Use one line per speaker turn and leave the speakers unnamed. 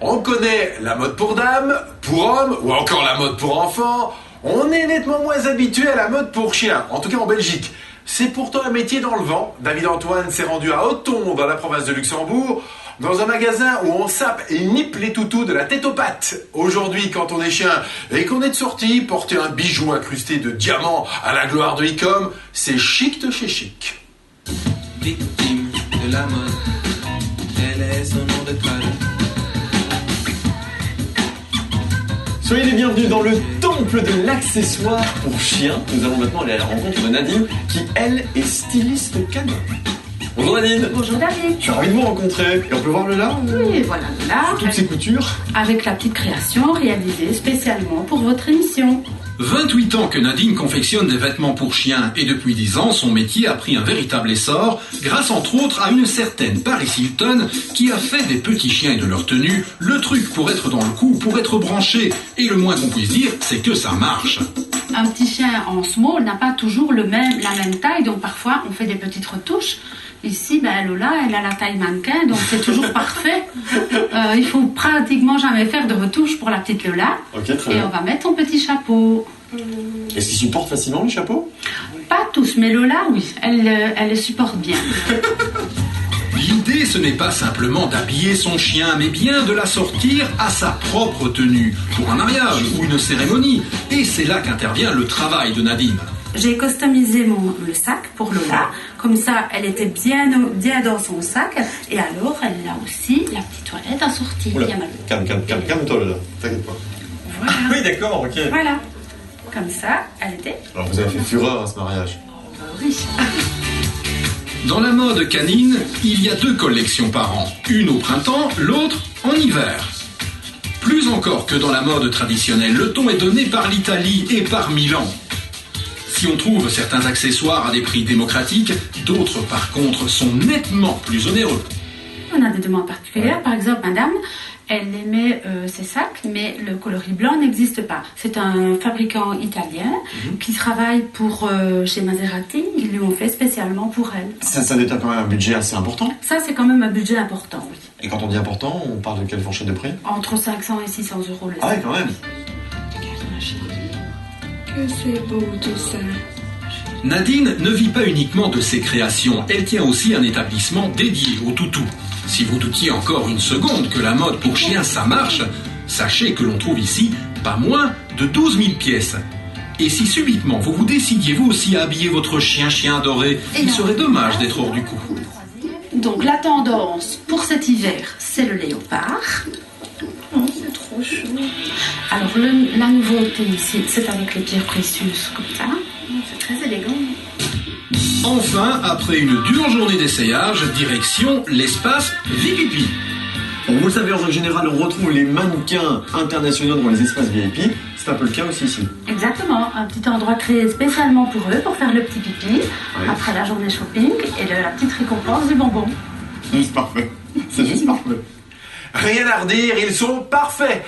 On connaît la mode pour dames, pour hommes ou encore la mode pour enfants. On est nettement moins habitué à la mode pour chiens, en tout cas en Belgique. C'est pourtant un métier dans le vent. David Antoine s'est rendu à Othon, dans la province de Luxembourg, dans un magasin où on sape et nippe les toutous de la tête aux pattes. Aujourd'hui, quand on est chien et qu'on est de sortie, porter un bijou incrusté de diamants à la gloire de Icom, c'est chic de chez chic.
Victime de la mode, quel est son nom de code?
Soyez les bienvenus dans le temple de l'accessoire pour chiens. Nous allons maintenant aller à la rencontre de Nadine, qui, elle, est styliste canin. Bonjour Nadine.
Bonjour David.
Je suis ravi de vous rencontrer. Et on peut voir le là
Oui, voilà le là.
Toutes ces coutures.
Avec la petite création réalisée spécialement pour votre émission.
28 ans que Nadine confectionne des vêtements pour chiens et depuis 10 ans, son métier a pris un véritable essor grâce entre autres à une certaine Paris Hilton qui a fait des petits chiens et de leur tenue le truc pour être dans le coup, pour être branché. Et le moins qu'on puisse dire, c'est que ça marche.
Un petit chien en small n'a pas toujours la même taille, donc parfois on fait des petites retouches. Ici, Lola, elle a la taille mannequin, donc c'est toujours parfait. Il faut pratiquement jamais faire de retouches pour la petite Lola.
Ok, très
et
bien.
on va mettre son petit chapeau.
Est-ce qu'ils supportent facilement les chapeaux?
Pas tous, mais Lola, oui, elle le supporte bien.
L'idée, ce n'est pas simplement d'habiller son chien, mais bien de l'assortir à sa propre tenue, pour un mariage ou une cérémonie. Et c'est là qu'intervient le travail de Nadine.
J'ai customisé le sac pour Lola, comme ça elle était bien dans son sac, et alors elle a aussi la petite toilette assortie.
Oula,
Bien mal.
calme-toi Lola, t'inquiète pas.
Voilà.
Oui, d'accord, ok.
Voilà, comme ça elle était.
Alors vous avez fait fureur à ce mariage.
Oui.
Dans la mode canine, il y a 2 collections par an, une au printemps, l'autre en hiver. Plus encore que dans la mode traditionnelle, le ton est donné par l'Italie et par Milan. Si on trouve certains accessoires à des prix démocratiques, d'autres par contre sont nettement plus onéreux.
On a des demandes particulières, par exemple madame, elle aimait ses sacs, mais le coloris blanc n'existe pas. C'est un fabricant italien qui travaille pour chez Maserati, ils lui ont fait spécialement pour elle.
Ça détaille quand même un budget assez important.
Ça c'est quand même un budget important, oui.
Et quand on dit important, on parle de quelle fourchette de prix?
Entre 500 et 600 euros le sac.
Ah ouais, quand même.
Regarde ma chérie.
Que c'est beau tout ça.
Nadine ne vit pas uniquement de ses créations, elle tient aussi un établissement dédié aux toutous. Si vous doutiez encore une seconde que la mode pour chiens ça marche, sachez que l'on trouve ici pas moins de 12 000 pièces. Et si subitement vous vous décidiez vous aussi à habiller votre chien adoré, il serait dommage d'être hors du coup.
Donc la tendance pour cet hiver, c'est le léopard.
Oh, c'est trop chaud.
Alors la nouveauté ici, c'est avec les pierres précieuses comme ça.
C'est très élégant.
Enfin, après une dure journée d'essayage, direction l'espace VIP.
Bon, vous le savez, en règle générale, on retrouve les mannequins internationaux dans les espaces VIP. C'est un peu le cas aussi ici.
Exactement, un petit endroit créé spécialement pour eux, pour faire le petit pipi, après la journée shopping et la petite récompense du bonbon.
C'est juste parfait. C'est juste parfait.
Rien à redire, ils sont parfaits.